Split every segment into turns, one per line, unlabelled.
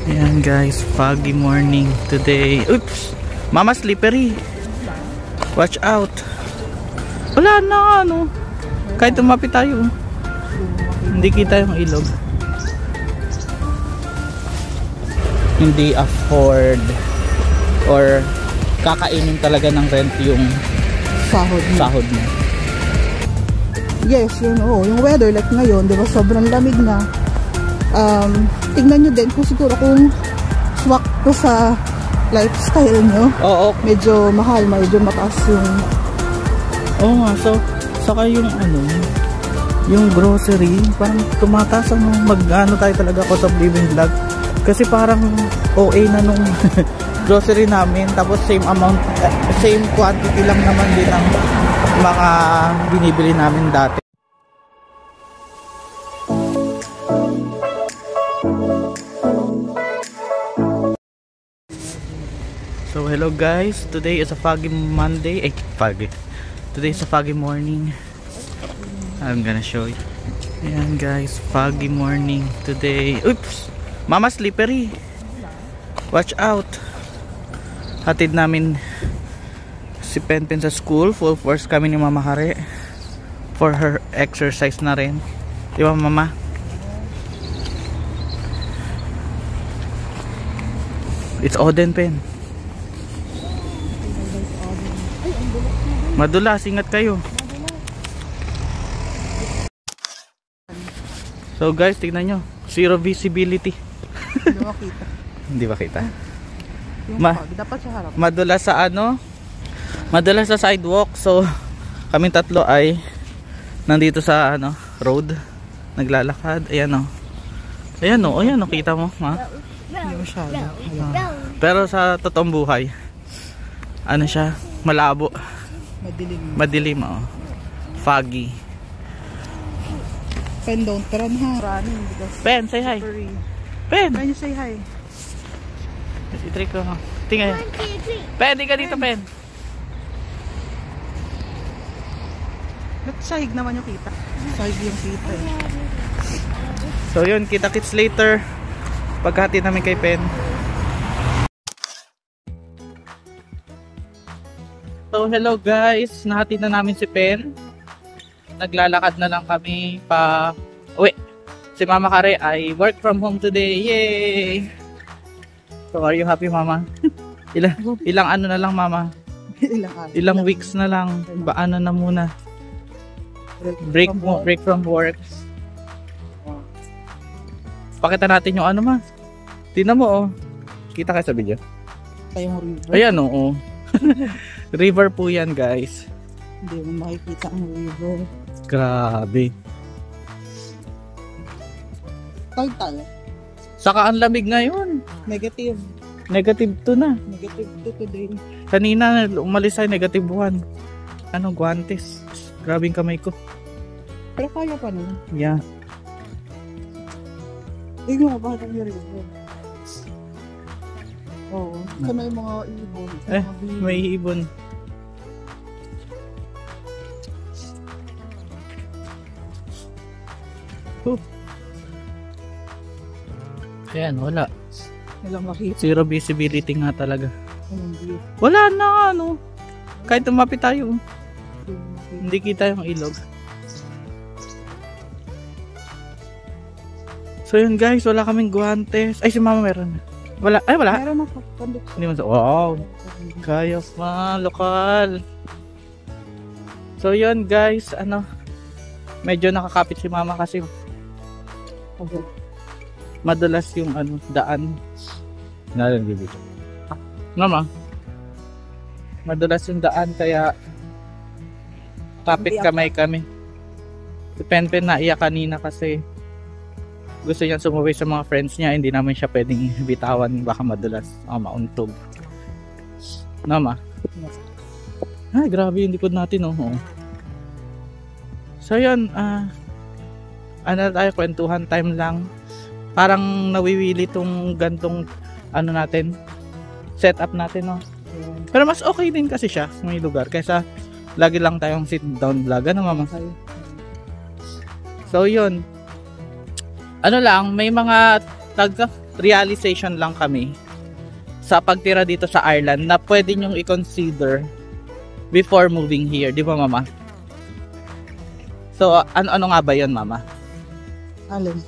Ayan guys, foggy morning today. Oops! Mama, slippery. Watch out. Wala na ano. Kahit tumapit tayo, hindi kita yung ilog. Hindi afford or kakainin talaga ng rent yung sahod mo.
Yes, yung weather like ngayon, di ba sobrang lamig na. Tignan nyo din kung siguro kung swak to sa lifestyle nyo.
Oo.
Medyo mahal, medyo mataas yung...
Oo nga, so saka yung yung grocery, parang tumataas mag-ano tayo talaga cost of living vlog. Kasi parang OA na nung grocery namin, tapos same amount, same quantity lang naman din ang mga binibili namin dati. So hello guys, today is a foggy Monday. Today is a foggy morning. I'm gonna show you. Ayan guys, foggy morning today. Oops! Mama, slippery. Watch out. Hatid namin si Penpen sa school. Full force kami ni Mama Hare for her exercise na rin. Di ba Mama? It's Oden Pen. Madulas, ingat kayo. So guys, tignan nyo, zero visibility.
Hindi makita.
Hindi ba kita?
Dapat sa harap.
Madulas sa madulas sa sidewalk. So kaming tatlo ay nandito sa road, naglalakad. Ayan o. Ayan o, kita mo ha?
Hindi masyado.
Pero sa totoong buhay, siya, malabo. Madilim oh. Foggy.
Pen, don't run ha. Running because
Pen, say hi. Pen,
can you say hi?
I-trick ko. Tingnan. Pen, di ka dito, Pen.
Ba't sahig naman yung kita? Sahig yung kita eh.
So yun, kita-kits later. Pagkati namin kay Pen. So hello guys, nahatid na namin si Pen. Naglalakad na lang kami pa uwi. Si Mama Kare ay work from home today. Yay! So are you happy Mama? Ilang ano na lang Mama? Ilang weeks na lang. Paano na muna? Break from work. Pakita natin yung ma. Tingnan mo oh. Kita kayo sa video. Ayan oh. River po yan guys.
Hindi mo makikita ang river.
Grabe.
Tal.
Saka ang lamig ngayon.
Negative
2 na.
Negative 2 today.
Kanina umalis ay negative 1. Guantes. Grabe yung kamay ko.
Pero kaya pa naman.
Yeah.
Tingnan mo bakit ang river. Oo. Sana yung mga ibon.
May ibon. Ayan, wala.
Walang makita.
Zero visibility nga talaga. Wala na kahit tumapit tayo, hindi kita yung ilog. So yun guys, wala kaming guantes. Ay, si Mama meron. Wala.
Meron ako.
Hindi man wow. Kaya pa, lokal. So yun guys, medyo nakakapit si Mama kasi madulas yung daan. Mama, madulas yung daan kaya kapit kamay kami. Si Penpen naiyak kanina kasi gusto niya sumuwi sa mga friends niya, hindi namin siya pwedeng bitawan, baka madulas mauntog. Mama. Ay, grabe yung likod natin So yun, tayo, kwentuhan time lang. Parang nawiwili tong gantong natin, setup natin Pero mas okay din kasi siya may lugar kaysa lagi lang tayong sit down vlog. Mama? So yun, may mga realization lang kami sa pagtira dito sa Ireland na pwede nyong i-consider before moving here. Di ba, Mama? So, ano nga ba yun, Mama?
Alin?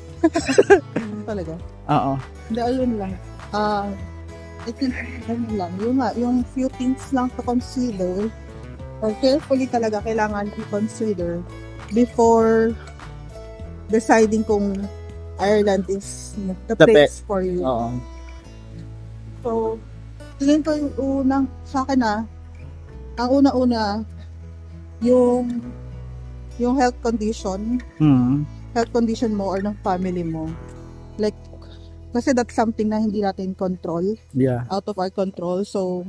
Talaga?
Oo.
Hindi, ayun lang. I think, ano lang, yung few things lang to consider, or carefully talaga kailangan i-consider before deciding kung Ireland is the place for you.
Oo.
So, tingin ko yung unang, sa akin ang una-una, yung health condition, health condition mo or ng family mo. Like, kasi that's something na hindi natin control.
Yeah.
Out of our control. So,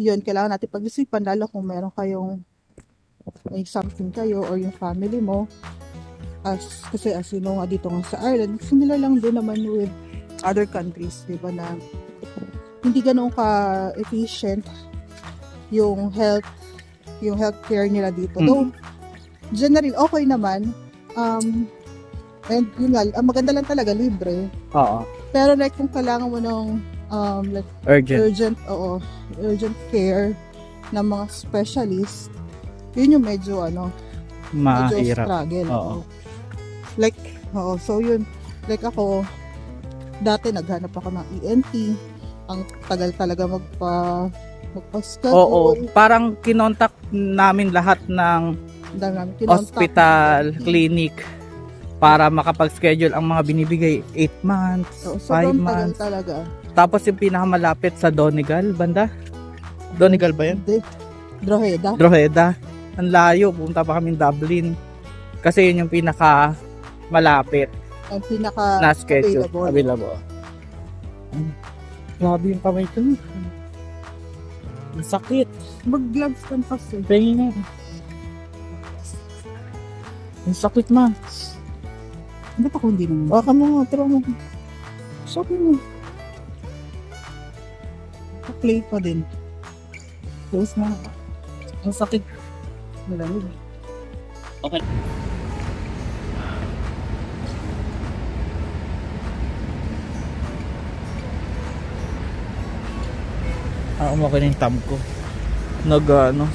yun, kailangan natin pag-isipan, lalo kung meron kayong may something kayo or yung family mo. Kasi as you know nga dito nga sa Ireland, similar lang din naman with other countries, di ba, na hindi ganoon ka-efficient yung healthcare nila dito. Though, generally, okay naman. And yun nga, ang maganda lang talaga, libre.
Oo.
Pero like, kung kailangan mo ng like urgent care ng mga specialist, yun yung medyo medyo struggle.
Oo.
Like, so yun, like ako, dati naghanap ako ng ENT, ang tagal talaga magpa-schedule.
Oo, parang kinontak namin lahat ng hospital, clinic, para makapag-schedule ang mga binibigay 8 months, 5 months.
Talaga.
Tapos yung pinakamalapit sa Donegal, banda? Donegal ba yun?
Hindi.
Drogheda. Ang layo, pumunta pa kami Dublin. Kasi yun yung pinaka malapit.
Ang pinaka
na schedule. Available. Grabe yung kamay ko. Ang sakit.
Mag-gloves ka kasi.
Tingin na. Ang sakit, ma.
Ba't ako hindi naman?
Baka mo, tira mo.
Sakit mo. Play pa din.
Close na. Ang sakit.
Malamig.
Okay. Umaki na yung thumb ko.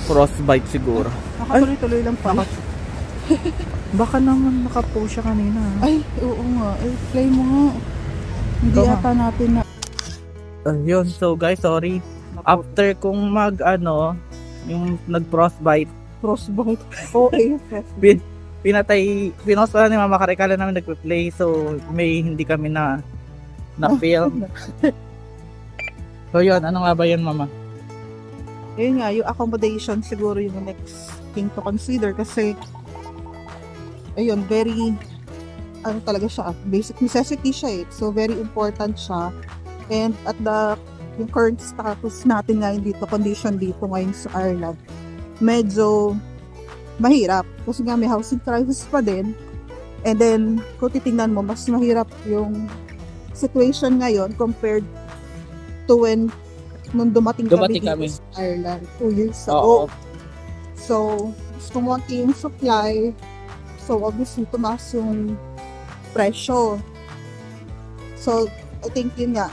Frostbite siguro.
Nakatuloy-tuloy lang pa.
Baka naman nakapost siya kanina.
Ay, oo nga. Ay, play mo nga. Hindi yata natin na...
Yun, so guys, sorry. After kung yung nag-frostbite.
Frostbite? Oo,
Pinost ni Mama Karikala namin nag-play. So, may hindi kami na-film. So yun, ano nga ba yun, Mama?
Yun nga, yung accommodation siguro yung next thing to consider kasi ayun, very talaga siya, basic necessity siya so very important siya. And at yung current status natin ngayon dito, condition dito ngayon sa Ireland, medyo mahirap kasi nga may housing crisis pa din. And then kung titingnan mo, mas mahirap yung situation ngayon compared to nung dumating kami sa Ireland 2 years ago. So, kumunti yung supply. So, obviously, tumaas yung presyo. So, I think yun nga.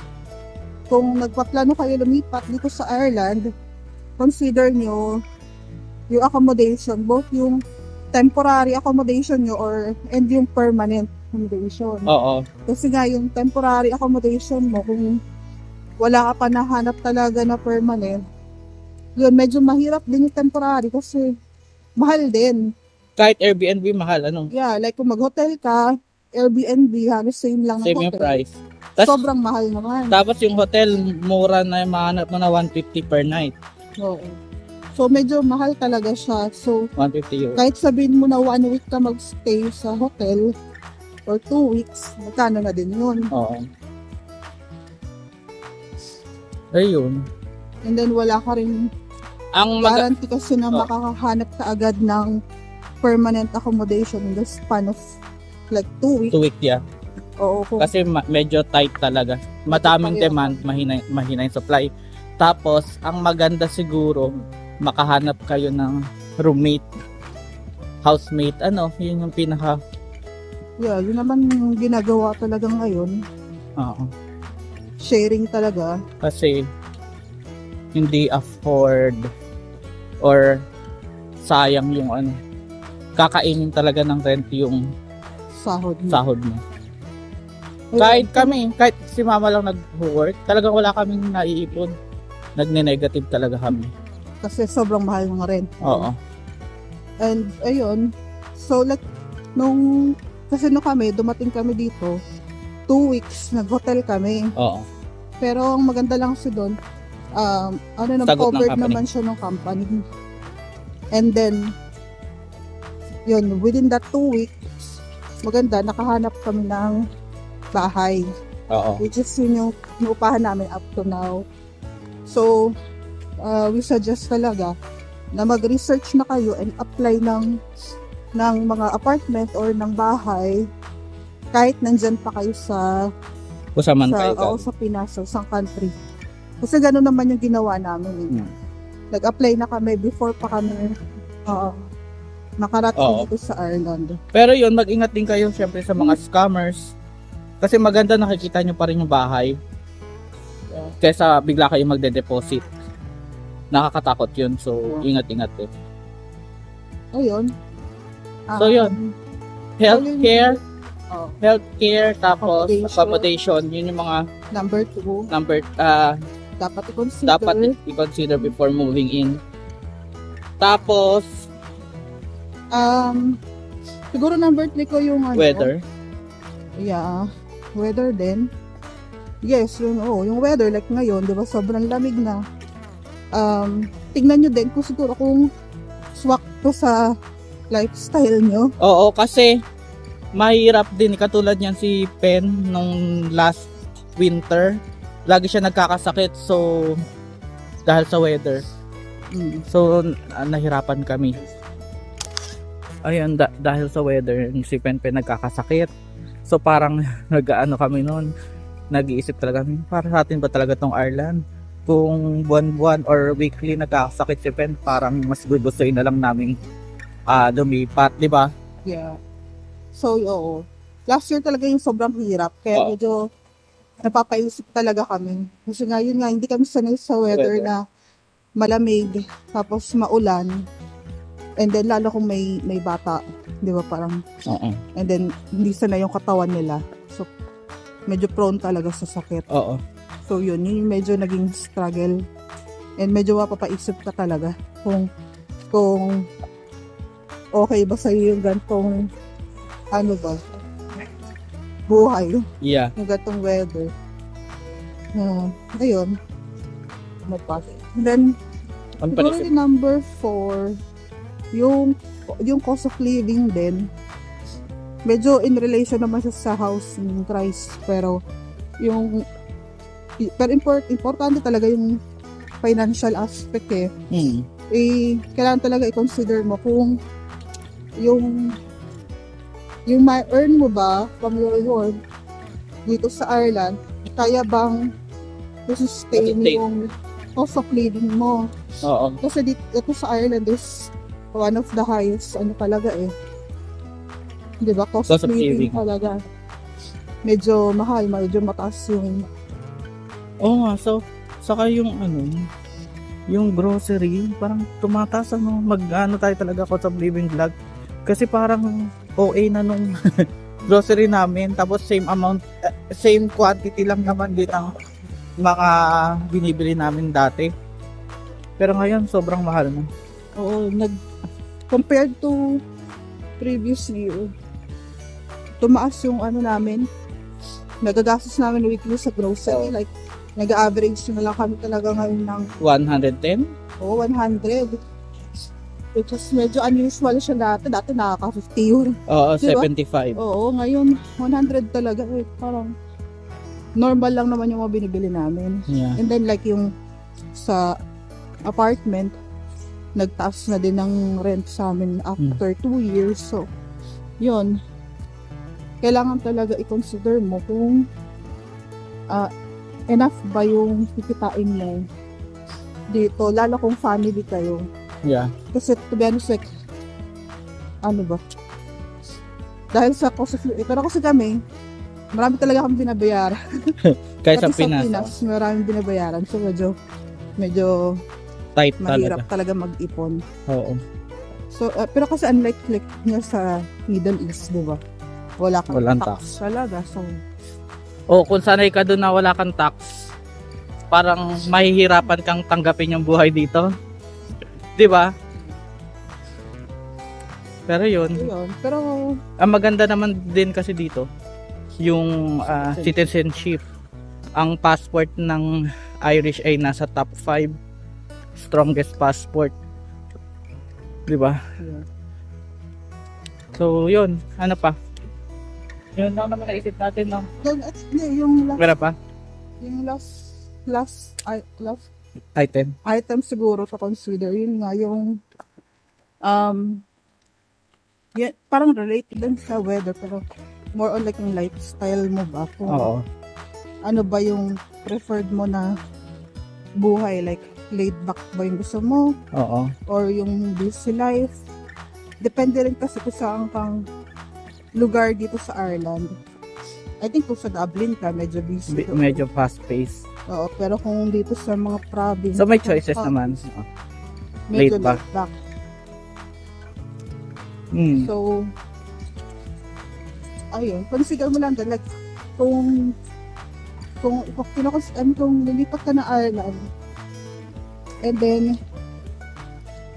Kung nagpaplano kayo lumipat dito sa Ireland, consider nyo yung accommodation, both yung temporary accommodation nyo and yung permanent accommodation.
Oo.
Kasi nga, yung temporary accommodation mo, kung wala ka pa nahanap talaga na permanent, yun, medyo mahirap din yung temporary kasi mahal din.
Kahit Airbnb, mahal,
Yeah, like kung mag-hotel ka, Airbnb, halos same lang ang
hotel. Same yung price.
Sobrang mahal naman.
Tapos yung hotel, mura na yung mahanap mo na 150 per night.
Oo. So, medyo mahal talaga siya. So,
150 €.
Kahit sabihin mo na 1 week ka mag-stay sa hotel, or 2 weeks, magkano na din yun.
Oo. Ayun.
And then wala ka rin guarantee kasi na makakahanap ka agad ng permanent accommodation in the span of like 2 weeks.
2 weeks, yeah.
Oo.
Kasi medyo tight talaga. Mataming demand, mahina yung supply. Tapos, ang maganda siguro, makahanap kayo ng roommate, housemate, yun yung pinaka...
Yeah, yun naman yung ginagawa talaga ngayon.
Oo.
Sharing talaga.
Kasi hindi afford or sayang yung ano, kakainin talaga ng rent yung
Sahod mo.
sahod mo.
Ayun.
Kahit kami, kahit si mama lang nag-work, talagang wala kaming naiipon. Nagne-negative talaga kami.
Kasi sobrang mahal ng rent.
Oo.
And ayun, so like kasi nung dumating kami dito, 2 weeks nag-hotel kami.
Oo.
Pero ang maganda lang kasi doon,
Sagot ng
covered
company.
naman siya ng company. And then, yun, within that 2 weeks, maganda, nakahanap kami ng bahay.
Oo.
Which is yun yung inuupahan namin up to now. So, we suggest talaga na mag-research na kayo and apply ng mga apartment or ng bahay kahit nandyan pa kayo sa
Kusaman kayo.
sa Pinas o sa country. Kasi gano'n naman yung ginawa namin. Nag-apply na kami before pa kami nakarating dito sa Ireland.
Pero yun, mag-ingat din kayo syempre sa mga scammers. Kasi maganda nakikita nyo pa rin yung bahay. Kesa bigla kayo magde-deposit. Nakakatakot yun. So, ingat-ingat eh.
Ayun.
So, yun. Healthcare.
Oh.
Healthcare, tapos accommodation. Yun yung mga
Number 2. Dapat i-consider.
dapat i-consider before moving in. Tapos,
siguro number 3 ko yung
weather.
Yeah. Weather din. Yes, yung weather like ngayon, 'di ba? Sobrang lamig na. Tingnan nyo din kung swak to sa lifestyle nyo.
Oo, kasi mahirap din. Katulad niyan si Pen nung last winter. Lagi siya nagkakasakit. So, dahil sa weather. So, nahirapan kami. Ayun, dahil sa weather, si Pen nagkakasakit. So, parang nag-ano kami noon. Nag-iisip talaga, para sa atin ba talaga tong Ireland? Kung buwan-buwan or weekly nagkakasakit si Pen, parang mas gugustuhin na lang namin lumipat, di ba?
Yeah. So, oo. Last year talaga yung sobrang hirap. Kaya medyo napapaisip talaga kami. Kasi nga, yun nga, hindi kami sanay sa weather na malamig, tapos maulan. And then, lalo kung may bata. Di ba, parang, and then, hindi sanay yung katawan nila. So, medyo prone talaga sa sakit.
Oo.
So, yun yung medyo naging struggle. And medyo mapapaisip ka talaga kung okay ba sa'yo yung gantong buhay.
Yeah.
Yung gantong weather. Ayun. And then, siguro yung number 4, yung cost of living din. Medyo in relation naman siya sa housing price. Pero importante talaga yung financial aspect eh. Kailangan talaga i-consider mo kung yung ma-earn mo ba from your work dito sa Ireland, kaya bang sustain yung cost of living mo.
Oo.
Kasi dito sa Ireland is one of the highest talaga eh. Diba? Cost of living talaga. Medyo mahal, medyo mataas yung...
Oo nga, so, saka yung yung grocery, parang tumataas mag-ano tayo talaga cost of living vlog. Kasi parang OA na nung grocery namin, tapos same amount, same quantity lang naman din ang mga binibili namin dati. Pero ngayon, sobrang mahal na.
Oo, compared to previous year, tumaas yung namin, nagagastos namin weekly sa grocery, like, nag-average na lang kami talaga ngayon ng
110?
Oo, 100. Which is medyo unusual siya dati. Dati nakaka-50 yun.
Oo,
diba?
75.
Oo, ngayon 100 talaga. Parang normal lang naman yung mga binibili namin.
Yeah.
And then like yung sa apartment, nagtaas na din ng rent sa amin after 2 years. So, yun. Kailangan talaga i-consider mo kung enough ba yung kikitain mo dito, lalo kung family kayo.
Yeah.
Kasi to be honest, like, dahil sa cost of living, pero kasi kami, marami talaga akong binabayaran.
Kahit sa
Pati
Pinas.
maraming binabayaran. So, medyo
Tight
mahirap
talaga.
talaga mag-ipon.
Oo.
So, pero kasi unlike nyo sa Middle East, di ba? Walang tax talaga. So,
Kung sanay ka doon na wala kang tax, parang mahihirapan kang tanggapin yung buhay dito. 'Di ba? Pero yun,
yun. Pero,
ang maganda naman din kasi dito, yung citizenship. Ang passport ng Irish ay nasa top 5 strongest passport. 'Di ba?
yun.
So, yun. Ano pa? Yun lang naman naisip natin, no?
Then, yung
Meron pa?
last
Item.
item siguro to consider, yun nga, yung, parang relate din sa weather, pero more on like yung lifestyle mo ba? Kung
Oo.
ano ba yung preferred mo na buhay, like laid back ba yung gusto mo,
Oo.
or yung busy life. Depende rin kasi kung saan kang lugar dito sa Ireland. I think kung sa Dublin ka, medyo busy.
Medyo fast pace.
Oo, pero kung dito sa mga province,
So, may choices naman.
medyo
laid back.
laid back.
Hmm.
So, ayun, consider mo lang din, like, kung lilipat ka na Ireland, and then,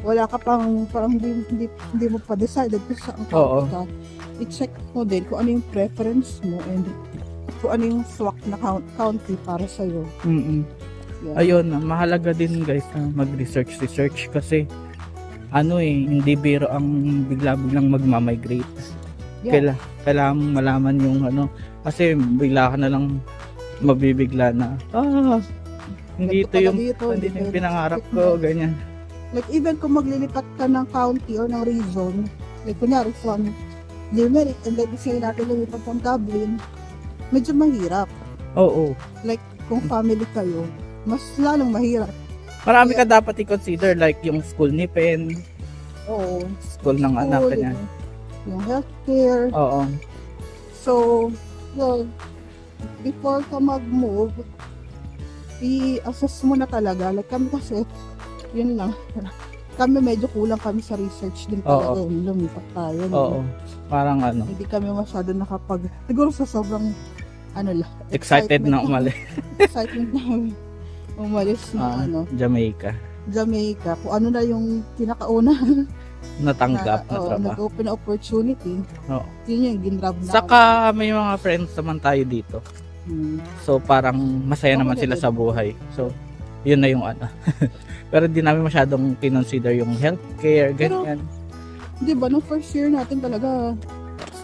wala ka pang, parang hindi mo pa decided kung saan
Oo.
ka, i-check mo din kung ano yung preference mo, and kung ano yung swak na county para sa'yo.
Mm-mm.
Yeah.
Ayun, mahalaga din guys na mag-research kasi hindi biro ang bigla-biglang magmamigrate.
Yeah.
Kailangan malaman yung kasi bigla ka na lang mabibigla na hindi ito yung pinangarap ko, ganyan.
Like, even kung maglilipat ka ng county or ng region, like, kunyari from Limerick, and then say natin lumipat ng Dublin, medyo mahirap.
Oo.
Like, kung family kayo, mas lalong mahirap.
Marami ka dapat i-consider, like yung school ni Pen,
Oo.
school ng anak niya.
Yung healthcare.
Oo.
So, yun, before ka mag-move, i-assess mo na talaga. Like, kami kasi, yun lang. Kami medyo kulang kami sa research din talaga. Lumipat tayo.
Oo. Parang
Hindi kami masyado siguro sa sobrang,
excited na umalis.
Excitement namin umalis na
Jamaica.
Kung ano na yung pinakauna
Natanggap na trabaho.
nag-open na opportunity.
Oo.
Yun yung ginrab na.
Saka may mga friends naman tayo dito. So parang masaya naman
Okay,
sila sa buhay. So yun na yung Pero di namin masyadong kinonsider yung healthcare, ganyan.
Di ba, nung first year natin talaga,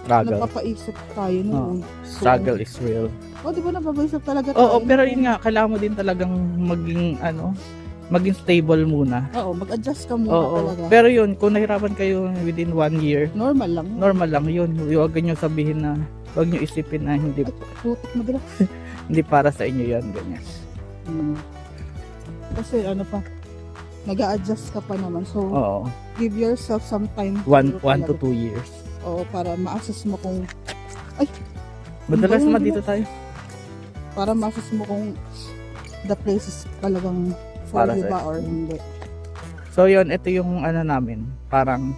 Struggle.
napapaisip tayo noon.
Struggle is real.
Di ba napapaisip talaga tayo?
Oo, pero yun nga, kailangan mo din talagang maging stable muna.
Oo, mag-adjust ka muna talaga.
Pero yun, kung nahirapan kayo within 1 year,
normal lang
yun. Huwag nyo sabihin na, huwag nyo isipin na
putik madalas.
hindi para sa inyo yan, ganyan.
Kasi nag-a-adjust ka pa naman. So,
Oo.
give yourself some time.
1 to 2 years.
Oo, para ma-assess mo kung
Madalas dito tayo.
para ma-assess mo kung the place is talagang for
Para
you
sa-
ba or hindi.
So yun, ito yung namin, parang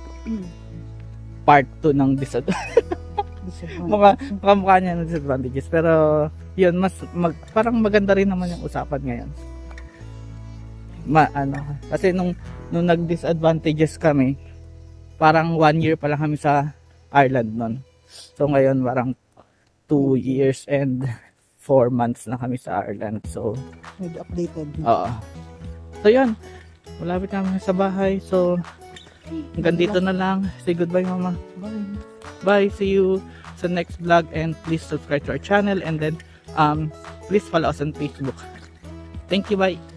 part 2 ng mukha niya ng disadvantages. Pero yun, parang maganda rin naman yung usapan ngayon. Kasi nung nag-disadvantages kami, parang 1 year pa lang kami sa Ireland nun. So ngayon parang 2 years and 4 months na kami sa Ireland. So
Medyo updated.
oo. So yun, malapit namin sa bahay. So hanggang dito na lang. Say goodbye, mama.
Bye.
Bye, see you sa next vlog, and please subscribe to our channel, and then please follow us on Facebook. Thank you, bye.